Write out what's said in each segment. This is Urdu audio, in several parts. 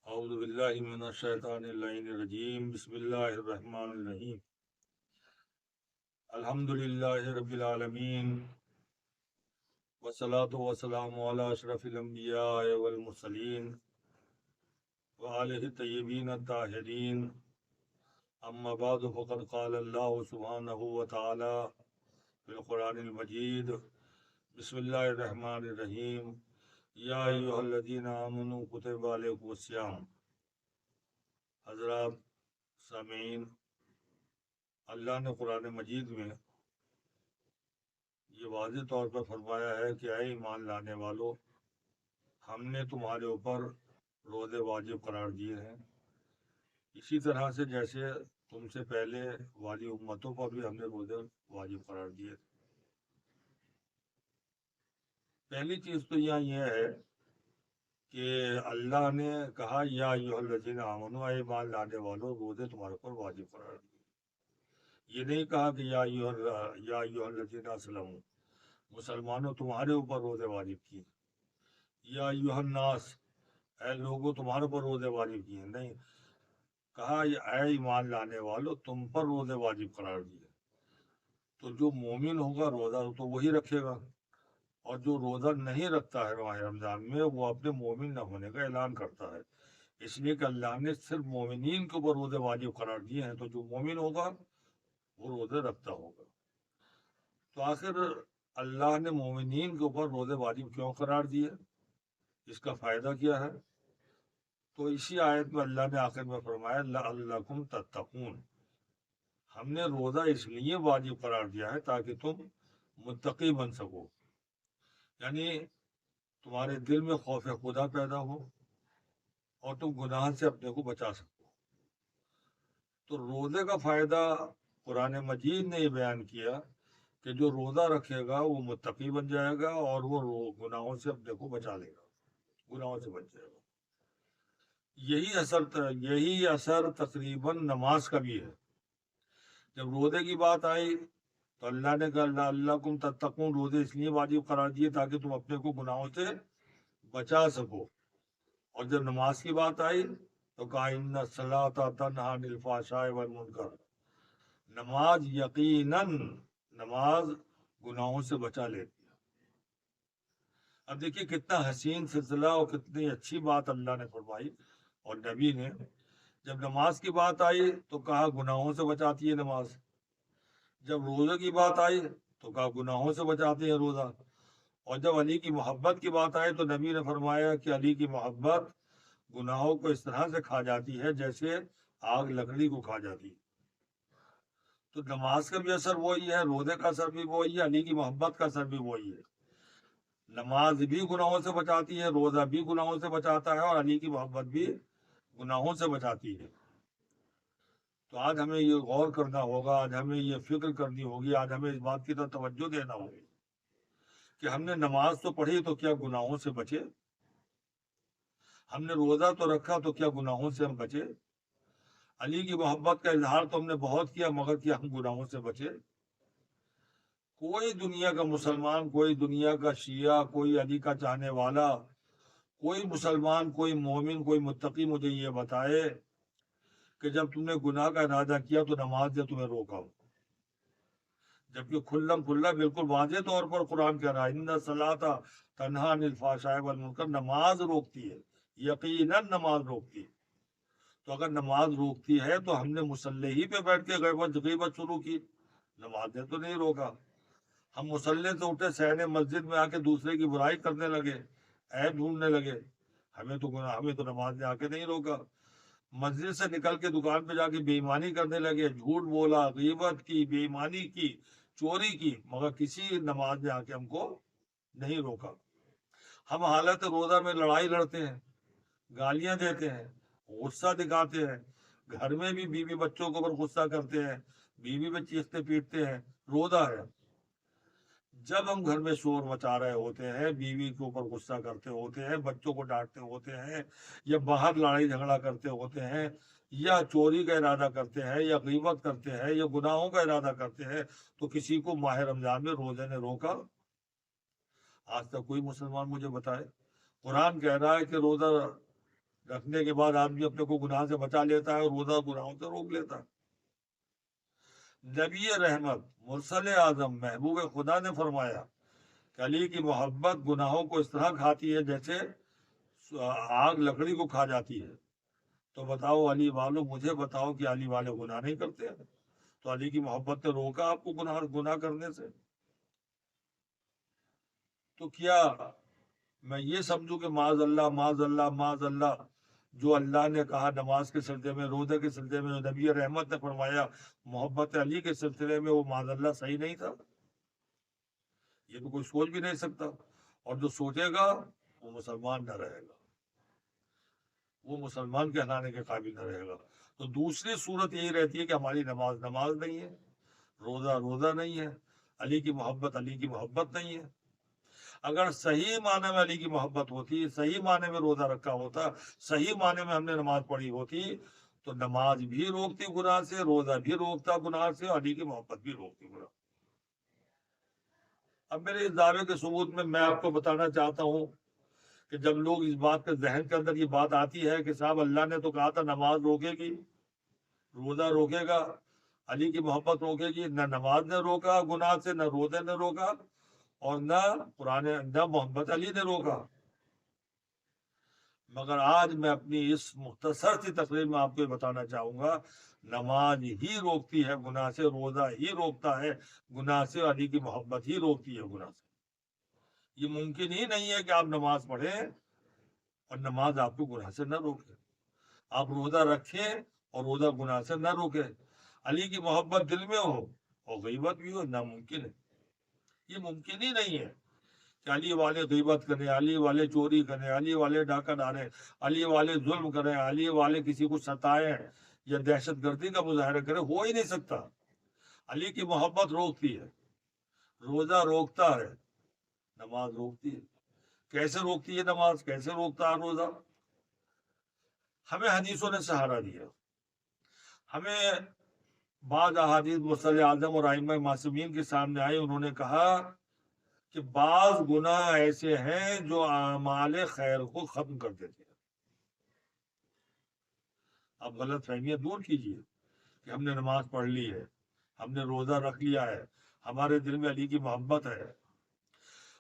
اعوذ باللہ من الشیطان اللعین الرجیم بسم اللہ الرحمن الرحیم الحمد للہ رب العالمین والصلاة والسلام علی اشرف الانبیاء والمرسلین وآلہ الطیبین الطاہرین اما بعد فقد قال اللہ سبحانہ وتعالی فی القرآن المجید بسم اللہ الرحمن الرحیم یا ایہا الذین آمنوا کتب علیکم الصیام۔ حضرات سامعین، اللہ نے قرآن مجید میں یہ واضح طور پر فرمایا ہے کہ اے ایمان لانے والو، ہم نے تمہارے اوپر روزے واجب قرار دیے ہیں، اسی طرح سے جیسے تم سے پہلے والی امتوں پر بھی ہم نے روزے واجب قرار دیے تھے۔ پہلی چیز تو یہاں یہ ہے کہ اللہ نے کہا یا ایھا الذین آمنوا، اے ایمان لانے والو، روزے تمہارے اوپر واجب قرار دیے۔ یہ نہیں کہا کہ یا ایھا الذین اسلموا، مسلمانوں تمہارے اوپر روزے واجب کیے، یا ایھا الناس، اے لوگوں تمہارے اوپر روزے واجب کیے، نہیں کہا اے ایمان لانے والو تم پر روزے واجب قرار دیے۔ تو جو مومن ہوگا روزہ تو وہی رکھے گا، اور جو روزہ نہیں رکھتا ہے ماہ رمضان میں وہ اپنے مومن نہ ہونے کا اعلان کرتا ہے، اس لیے کہ اللہ نے صرف مومنین کے اوپر روزے واجب قرار دیے ہیں، تو جو مومن ہوگا وہ روزے رکھتا ہوگا۔ تو آخر اللہ نے مومنین کے اوپر روزے واجب کیوں قرار دیے، اس کا فائدہ کیا ہے؟ تو اسی آیت میں اللہ نے آخر میں فرمایا لعلکم تتقون، ہم نے روزہ اس لیے واجب قرار دیا ہے تاکہ تم متقی بن سکو، یعنی تمہارے دل میں خوف خدا پیدا ہو اور تم گناہ سے اپنے کو بچا سکو۔ تو روزے کا فائدہ قرآن مجید نے یہ بیان کیا کہ جو روزہ رکھے گا وہ متقی بن جائے گا اور وہ گناہوں سے اپنے کو بچا لے گا، گناہوں سے بچ جائے گا۔ یہی اثر تقریباً نماز کا بھی ہے۔ جب روزے کی بات آئی تو اللہ نے کہا لعلکم تتقون، روزے اس لیے واجب قرار دیے تاکہ تم اپنے کو گناہوں سے بچا سکو، اور جب نماز کی بات آئی تو کہا ان الصلاۃ تنہی عن الفحشاء والمنکر، نماز یقیناً نماز گناہوں سے بچا لیتی ہے۔ اب دیکھیے کتنا حسین سلسلہ اور کتنی اچھی بات اللہ نے فرمائی اور نبی نے۔ جب نماز کی بات آئی تو کہا گناہوں سے بچاتی ہے نماز، جب روزے کی بات آئی تو کہا گناہوں سے بچاتے ہیں روزہ، اور جب علی کی محبت کی بات آئی تو نبی نے فرمایا کہ علی کی محبت گناہوں کو اس طرح سے کھا جاتی ہے جیسے آگ لکڑی کو کھا جاتی ہے۔ تو نماز کا بھی اثر وہی ہے، روزے کا اثر بھی وہی ہے، علی کی محبت کا اثر بھی وہی ہے۔ نماز بھی گناہوں سے بچاتی ہے، روزہ بھی گناہوں سے بچاتا ہے، اور علی کی محبت بھی گناہوں سے بچاتی ہے۔ تو آج ہمیں یہ غور کرنا ہوگا، آج ہمیں یہ فکر کرنی ہوگی، آج ہمیں اس بات کی طرف توجہ دینا ہوگی کہ ہم نے نماز تو پڑھی تو کیا گناہوں سے بچے؟ ہم نے روزہ تو رکھا تو کیا گناہوں سے ہم بچے؟ علی کی محبت کا اظہار تو ہم نے بہت کیا مگر کیا ہم گناہوں سے بچے؟ کوئی دنیا کا مسلمان، کوئی دنیا کا شیعہ، کوئی علی کا چاہنے والا، کوئی مسلمان، کوئی مومن، کوئی متقی مجھے یہ بتائے کہ جب تم نے گناہ کا ارادہ کیا تو نماز نے تمہیں روکا ہو، جبکہ کھلم کھلا بالکل واضح طور پر قرآن کہہ رہا ہے ان الصلاۃ تنہی عن الفحشاء والمنکر، نماز روکتی ہے، یقیناً نماز روکتی ہے۔ تو اگر نماز روکتی ہے تو ہم نے مصلی ہی پہ بیٹھ کے غیبت شروع کی، نماز نے تو نہیں روکا۔ ہم مصلی سے اٹھے صحن مسجد میں آ کے دوسرے کی برائی کرنے لگے، عیب ڈھونڈنے لگے، ہمیں تو نماز نے آ کے نہیں روکا۔ مسجد سے نکل کے دکان پہ جا کے بے ایمانی کرنے لگے، جھوٹ بولا، غیبت کی، بے ایمانی کی، چوری کی، مگر کسی نماز نے آ کے ہم کو نہیں روکا۔ ہم حالت روزہ میں لڑائی لڑتے ہیں، گالیاں دیتے ہیں، غصہ دکھاتے ہیں، گھر میں بھی بیوی بچوں کے اوپر غصہ کرتے ہیں، بیوی پہ چیختے پیٹتے ہیں، روزہ ہے۔ جب ہم گھر میں شور مچا رہے ہوتے ہیں، بیوی کے اوپر غصہ کرتے ہوتے ہیں، بچوں کو ڈانٹتے ہوتے ہیں، یا باہر لڑائی جھگڑا کرتے ہوتے ہیں، یا چوری کا ارادہ کرتے ہیں، یا غیبت کرتے ہیں، یا گناہوں کا ارادہ کرتے ہیں، تو کسی کو ماہ رمضان میں روزے نے روکا؟ آج تک کوئی مسلمان مجھے بتائے۔ قرآن کہہ رہا ہے کہ روزہ رکھنے کے بعد آدمی اپنے کو گناہ سے بچا لیتا ہے اور روزہ گناہوں سے روک لیتا ہے۔ نبی رحمت مرسل اعظم محبوب خدا نے فرمایا کہ علی کی محبت گناہوں کو اس طرح کھاتی ہے جیسے آگ لکڑی کو کھا جاتی ہے۔ تو بتاؤ علی والوں، مجھے بتاؤ کہ علی والے گناہ نہیں کرتے ہیں؟ تو علی کی محبت نے روکا آپ کو گناہ کرنے سے؟ تو کیا میں یہ سمجھوں کہ معاذ اللہ معاذ اللہ معاذ اللہ، جو اللہ نے کہا نماز کے سلسلے میں، روزے کے سلسلے میں، جو نبی رحمت نے فرمایا محبت علی کے سلسلے میں، وہ معاذ اللہ صحیح نہیں تھا؟ یہ تو کوئی سوچ بھی نہیں سکتا، اور جو سوچے گا وہ مسلمان نہ رہے گا، وہ مسلمان کہلانے کے قابل نہ رہے گا۔ تو دوسری صورت یہی رہتی ہے کہ ہماری نماز نہیں ہے، روزہ نہیں ہے، علی کی محبت نہیں ہے۔ اگر صحیح معنی میں علی کی محبت ہوتی، صحیح معنی میں روزہ رکھا ہوتا، صحیح معنی میں ہم نے نماز پڑھی ہوتی، تو نماز بھی روکتی گناہ سے، روزہ بھی روکتا گناہ سے، علی کی محبت بھی روکتی گناہ۔ اب میرے اس دعوے کے ثبوت میں آپ کو بتانا چاہتا ہوں کہ جب لوگ اس بات کے ذہن کے اندر یہ بات آتی ہے کہ صاحب اللہ نے تو کہا تھا نماز روکے گی، روزہ روکے گا، علی کی محبت روکے گی، نہ نماز نے روکا گناہ سے، نہ روزے نے روکا، اور نہ محمد علی نے روکا۔ مگر آج میں اپنی اس مختصر سی تقریر میں آپ کو یہ بتانا چاہوں گا، نماز ہی روکتی ہے گناہ سے، روزہ ہی روکتا ہے گناہ سے، علی کی محبت ہی روکتی ہے گناہ سے۔ یہ ممکن ہی نہیں ہے کہ آپ نماز پڑھیں اور نماز آپ کو گناہ سے نہ روکے، آپ روزہ رکھیں اور روزہ گناہ سے نہ روکے، علی کی محبت دل میں ہو اور غیبت بھی ہو، ناممکن ہے۔ یہ ممکن ہی نہیں ہے کہ علی والے غیبت کریں، علی والے چوری کریں، علی والے ڈاکہ ڈالیں، علی والے ظلم کریں، علی والے کسی کو ستائیں یا دہشت گردی کا مظاہرہ کریں، ہو ہی نہیں سکتا۔ علی کی محبت روکتی ہے، روزہ روکتا ہے، نماز روکتی ہے۔ کیسے روکتی ہے نماز، کیسے روکتا ہے روزہ؟ ہمیں حدیثوں نے سہارا دیا، ہمیں بعض احادیث مرسل اعظم اور ائمہ معصومین کے سامنے آئے، انہوں نے کہا کہ بعض گناہ ایسے ہیں جو اعمال خیر کو ختم کر دیتے ہیں۔ اب غلط فہمیاں دور کیجیے کہ ہم نے نماز پڑھ لی ہے، ہم نے روزہ رکھ لیا ہے، ہمارے دل میں علی کی محبت ہے۔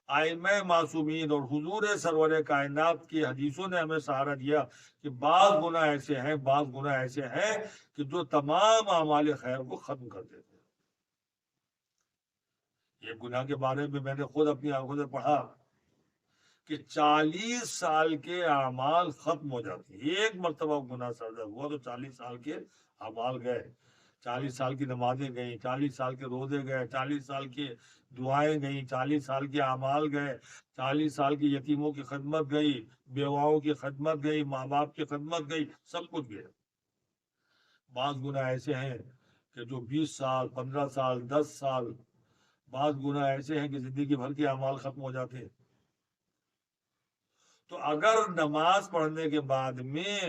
ائمہ معصومین اور حضور سرور کائنات کی حدیثوں نے ہمیں سہارا دیا کہ بعض گناہ ایسے ہیں کہ جو تمام اعمال خیر کو ختم کر دیتے ہیں۔ یہ گناہ کے بارے میں نے خود اپنی آنکھوں سے پڑھا کہ 40 سال کے اعمال ختم ہو جاتے ہیں۔ ایک مرتبہ گناہ سرزد ہوا تو 40 سال کے اعمال گئے، 40 سال کی نمازیں گئیں، 40 سال کے روزے گئے، 40 سال کی دعائیں گئیں، 40 سال کے اعمال گئے، 40 سال کی یتیموں کی خدمت گئی، بیواؤں کی خدمت گئی، ماں باپ کی خدمت گئی، سب کچھ گیا۔ بعض گناہ ایسے ہیں کہ جو 20 سال 15 سال 10 سال، بعض گناہ ایسے ہیں کہ زندگی بھر کے اعمال ختم ہو جاتے ہیں۔ تو اگر نماز پڑھنے کے بعد میں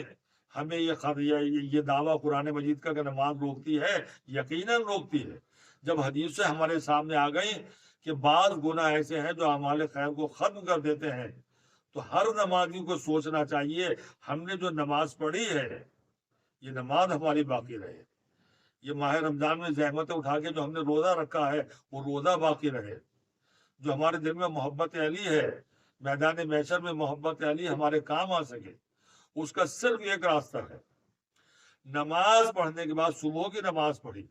ہمیں یہ دعویٰ قرآن مجید کا کہ نماز روکتی ہے، یقیناً روکتی ہے۔ جب حدیث سے ہمارے سامنے آ گئی کہ بعض گناہ ایسے ہیں جو اعمال خیر کو ختم کر دیتے ہیں، تو ہر نمازی کو سوچنا چاہیے ہم نے جو نماز پڑھی ہے یہ نماز ہماری باقی رہے، یہ ماہ رمضان میں زحمتیں اٹھا کے جو ہم نے روزہ رکھا ہے وہ روزہ باقی رہے، جو ہمارے دل میں محبت علی ہے، میدان محشر میں محبت علی ہمارے کام آ سکے، اس کا صرف ایک راستہ ہے، نماز پڑھنے کے بعد صبح کی نماز پڑھی۔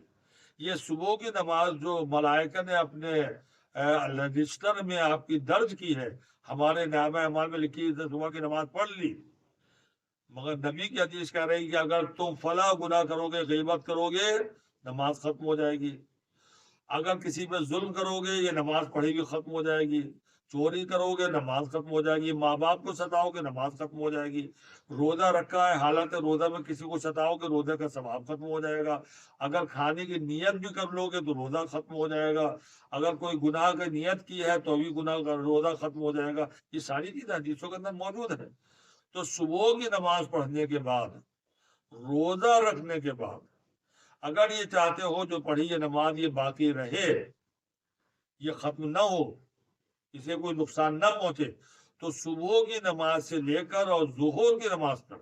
یہ صبح کی نماز جو ملائکہ نے اپنے رجسٹر میں آپ کی درج کی ہے، ہمارے نامہ اعمال میں لکھی ہے، صبح کی نماز پڑھ لی، مگر نبی کی حدیث کہہ رہی ہے کہ اگر تم فلاں گناہ کرو گے، غیبت کرو گے، نماز ختم ہو جائے گی، اگر کسی پہ ظلم کرو گے یہ نماز پڑھی ہوئی ختم ہو جائے گی، چوری کرو گے نماز ختم ہو جائے گی، ماں باپ کو ستاؤ گے نماز ختم ہو جائے گی، روزہ رکھا ہے حالت روزہ میں کسی کو ستاؤ گے روزے کا ثواب ختم ہو جائے گا، اگر کھانے کی نیت بھی کر لو گے تو روزہ ختم ہو جائے گا، اگر کوئی گناہ کی نیت کی ہے تو بھی گناہ کا روزہ ختم ہو جائے گا۔ یہ ساری چیزیں حدیثوں کے اندر موجود ہے۔ تو صبح کی نماز پڑھنے کے بعد، روزہ رکھنے کے بعد، اگر یہ چاہتے ہو جو پڑھی یہ نماز یہ باقی رہے، یہ ختم نہ ہو، اسے کوئی نقصان نہ پہنچے، تو صبح کی نماز سے لے کر اور ظہر کی نماز تک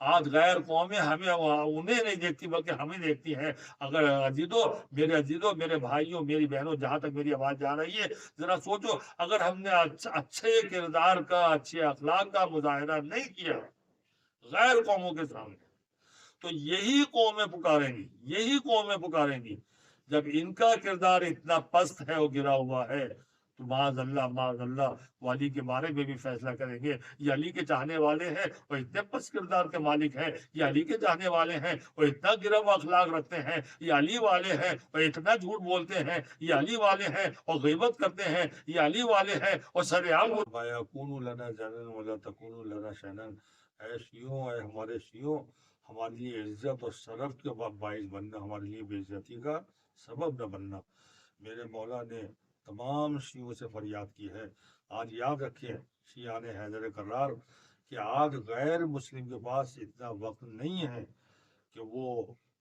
آج غیر قومیں ہمیں انہیں نہیں دیکھتی بلکہ ہمیں دیکھتی ہیں۔ اگر عزیزوں میرے بھائیوں میری بہنوں، جہاں تک میری آواز جا رہی ہے، ذرا سوچو اگر ہم نے اچھے کردار کا، اچھے اخلاق کا مظاہرہ نہیں کیا غیر قوموں کے سامنے، تو یہی قومیں پکاریں گی جب ان کا کردار اتنا پست ہے اور گرا ہوا ہے، تو معاذ اللہ وہ علی کے بارے میں بھی فیصلہ کریں گے، یہ علی کے چاہنے والے ہیں اور اتنے پست کردار کے مالک ہیں، یہ علی کے چاہنے والے ہیں اور اتنا گرا ہوا اخلاق رکھتے ہیں، یہ علی والے ہیں اور اتنا جھوٹ بولتے ہیں، یہ علی والے ہیں اور غیبت کرتے ہیں، یہ علی والے ہیں اور سرعام کونوا لنا جنن ولا تکونوا لنا شنن۔ اے شیعوں، اے ہمارے شیعوں، ہمارے لیے عزت اور شرف کے باعث بننا، ہمارے لیے بے عزتی کا سبب نہ بننا۔ میرے مولا نے تمام شیعوں سے فریاد کی ہے۔ آج یاد رکھیں شیعان حیدر کرار کہ آج غیر مسلم کے پاس اتنا وقت نہیں ہے کہ وہ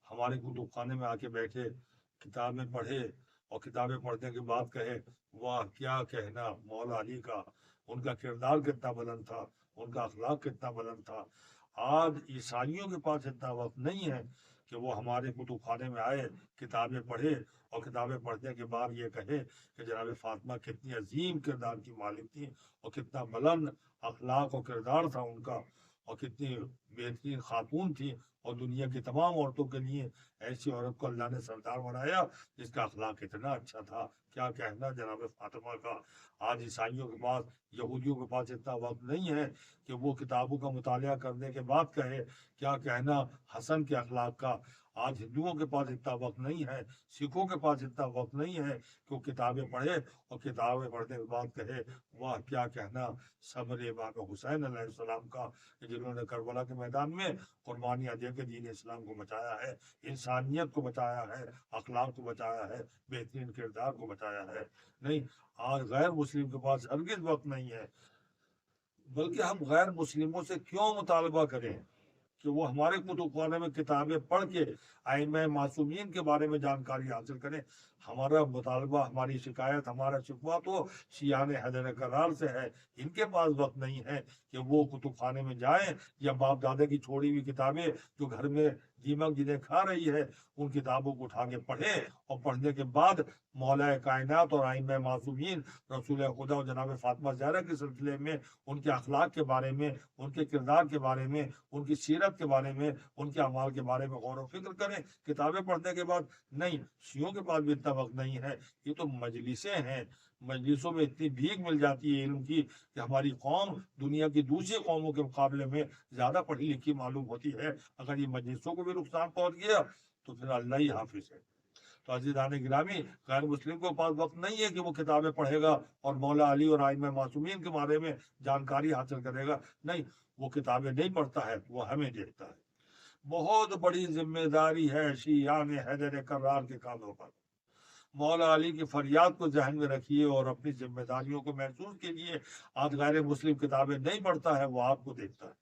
ہمارے کتب خانے میں آ کے بیٹھے، کتابیں پڑھے اور کتابیں پڑھنے کے بعد کہے واہ کیا کہنا مولا علی کا، ان کا کردار کتنا بلند تھا، ان کا اخلاق کتنا بلند تھا۔ آج عیسائیوں کے پاس اتنا وقت نہیں ہے کہ وہ ہمارے کتب خانے میں آئے، کتابیں پڑھے اور کتابیں پڑھنے کے بعد یہ کہے کہ جناب فاطمہ کتنی عظیم کردار کی مالک تھی اور کتنا بلند اخلاق و کردار تھا ان کا، اور کتنی بہترین خاتون تھی، اور دنیا کی تمام عورتوں کے لیے ایسی عورت کو اللہ نے سردار بنایا جس کا اخلاق اتنا اچھا تھا۔ کیا کہنا جناب فاطمہ کا۔ آج عیسائیوں کے پاس، یہودیوں کے پاس اتنا وقت نہیں ہے کہ وہ کتابوں کا مطالعہ کرنے کے بعد کہے کیا کہنا حسن کے اخلاق کا۔ آج ہندوؤں کے پاس اتنا وقت نہیں ہے، سکھوں کے پاس اتنا وقت نہیں ہے کہ وہ کتابیں پڑھے اور کتابیں پڑھنے کے بعد کہے واہ کیا کہنا صبر امام حسین علیہ السلام کا، جنہوں نے کربلا کے میدان میں قربانیاں دے کے دین اسلام کو بچایا ہے، انسانیت کو بچایا ہے، اخلاق کو بچایا ہے، بہترین کردار کو بچایا ہے۔ نہیں، آج غیر مسلم کے پاس ہرگز وقت نہیں ہے، بلکہ ہم غیر مسلموں سے کیوں مطالبہ کریں کہ وہ ہمارے کتب خانے میں کتابیں پڑھ کے ائمہ معصومین کے بارے میں جانکاری حاصل کریں۔ ہمارا مطالبہ، ہماری شکایت، ہمارا شکوہ تو شیعان حیدر کرار سے ہے۔ ان کے پاس وقت نہیں ہے کہ وہ کتب خانے میں جائیں یا باپ دادا کی چھوڑی ہوئی کتابیں جو گھر میں دیمک جنہیں کھا رہی ہے ان کتابوں کو اٹھا کے پڑھیں، اور پڑھنے کے بعد مولا کائنات اور ائمہ معصومین رسول خدا اور جناب فاطمہ زہرا کے سلسلے میں، ان کے اخلاق کے بارے میں، ان کے کردار کے بارے میں، ان کی سیرت کے بارے میں، ان کے اعمال کے بارے میں غور و فکر کریں کتابیں پڑھنے کے بعد۔ نہیں، شیعوں کے پاس بھی اتنا وقت نہیں ہے۔ یہ تو مجلسیں ہیں، مجلسوں میں اتنی بھیک مل جاتی ہے علم کی کہ ہماری قوم دنیا کی دوسری قوموں کے مقابلے میں زیادہ پڑھی لکھی معلوم ہوتی ہے۔ اگر یہ مجلسوں کو بھی نقصان پہنچ گیا تو پھر اللہ ہی حافظ ہے۔ تو عزیزان گرامی، غیر مسلم کو پاس وقت نہیں ہے کہ وہ کتابیں پڑھے گا اور مولا علی اور ائمہ معصومین کے بارے میں جانکاری حاصل کرے گا۔ نہیں، وہ کتابیں نہیں پڑھتا ہے، وہ ہمیں دیکھتا ہے۔ بہت بڑی ذمہ داری ہے شیعان حیدر کرار کے کاندھوں پر۔ مولا علی کی فریاد کو ذہن میں رکھیے اور اپنی ذمہ داریوں کو محسوس کیجیے۔ آج غیر مسلم کتابیں نہیں پڑھتا ہے، وہ آپ کو دیکھتا ہے،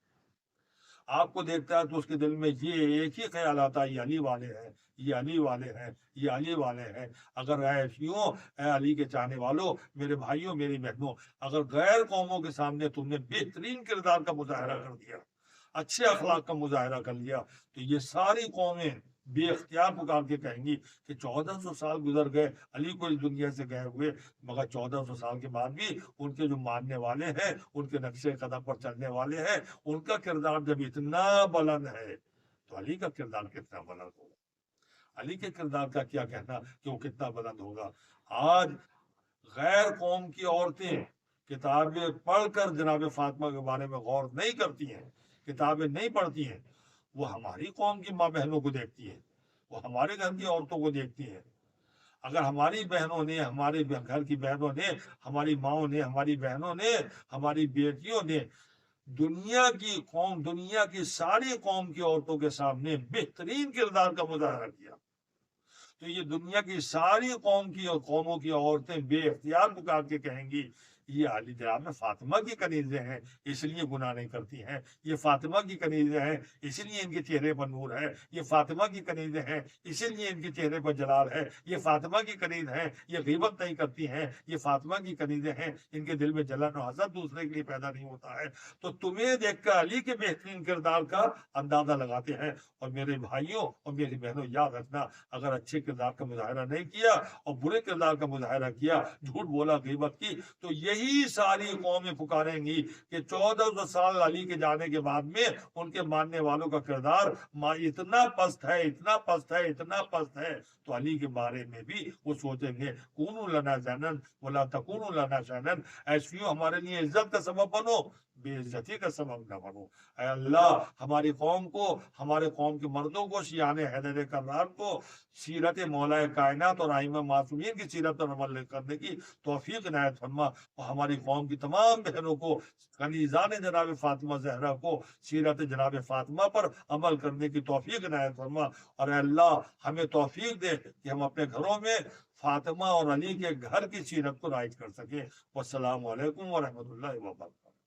آپ کو دیکھتا ہے تو اس کے دل میں یہ ایک ہی خیال آتا ہے یہ علی والے ہیں، یہ علی والے ہیں، یہ علی والے ہیں۔ اگر اے شیعوں، اے علی کے چاہنے والوں، میرے بھائیوں میری بہنوں، اگر غیر قوموں کے سامنے تم نے بہترین کردار کا مظاہرہ کر دیا، اچھے اخلاق کا مظاہرہ کر لیا، تو یہ ساری قومیں بے اختیار پکار کے کہیں گی کہ 1400 سال گزر گئے علی کو اس دنیا سے گئے ہوئے، مگر 1400 سال کے بعد بھی ان کے جو ماننے والے ہیں، ان کے نقشے قدم پر چلنے والے ہیں، ان کا کردار جب اتنا بلند ہے تو علی کا کردار کتنا بلند ہوگا۔ علی کے کردار کا کیا کہنا کہ وہ کتنا بلند ہوگا۔ آج غیر قوم کی عورتیں کتابیں پڑھ کر جناب فاطمہ کے بارے میں غور نہیں کرتی ہیں، کتابیں نہیں پڑھتی ہیں، وہ ہماری قوم کی ماں بہنوں کو دیکھتی ہیں، وہ ہمارے گھر کی عورتوں کو دیکھتی ہیں۔ اگر ہماری بہنوں نے، ہمارے گھر کی بہنوں نے، ہماری ماؤں نے، ہماری بہنوں نے، ہماری بیٹیوں نے دنیا کی قوم، دنیا کی ساری قوم کی عورتوں کے سامنے بہترین کردار کا مظاہرہ کیا، تو یہ دنیا کی ساری قوموں کی عورتیں بے اختیار پکار کے کہیں گی یہ علی جناب فاطمہ کی کنیزیں ہیں اس لیے گناہ نہیں کرتی ہیں، یہ فاطمہ کی کنیزیں ہیں اسی لیے ان کے چہرے پر نور ہے، یہ فاطمہ کی کنیزیں ہیں اسی لیے ان کے چہرے پر جلال ہے، یہ فاطمہ کی کنیز ہیں، یہ غیبت نہیں کرتی ہیں، یہ فاطمہ کی کنیزیں ہیں، ان کے دل میں جلن و حسد دوسرے کے لیے پیدا نہیں ہوتا ہے۔ تو تمہیں دیکھ کر علی کے بہترین کردار کا اندازہ لگاتے ہیں۔ اور میرے بھائیوں اور میری بہنوں، یاد رکھنا، اگر اچھے کردار کا مظاہرہ نہیں کیا اور برے کردار کا مظاہرہ کیا، جھوٹ بولا، غیبت کی، تو یہی ساری قومیں پکاریں گی کہ 1400 سال علی کے جانے کے بعد میں ان کے ماننے والوں کا کردار اتنا پست ہے، اتنا پست ہے، اتنا پست ہے۔ تو علی کے بارے میں بھی وہ سوچیں گے، کونوا لنا زینن ولا تکونوا لنا شینن، ایسیوں ہمارے لیے عزت کا سبب بنو، بے عزتی کا سبب نہ بنو۔ اے اللہ ہماری قوم کو، ہمارے قوم کے مردوں کو، شیعان حیدر کرار کو سیرت مولا کائنات اور ائمہ معصومین کی سیرت پر عمل کرنے کی توفیق عنایت فرما، اور ہماری قوم کی تمام بہنوں کو، کنیزان جناب فاطمہ زہرا کو سیرت جناب فاطمہ پر عمل کرنے کی توفیق عنایت فرما۔ اور اے اللہ ہمیں توفیق دے کہ ہم اپنے گھروں میں فاطمہ اور علی کے گھر کی سیرت کو رائج کر سکیں۔ والسلام علیکم ورحمۃ اللہ وبرکاتہ۔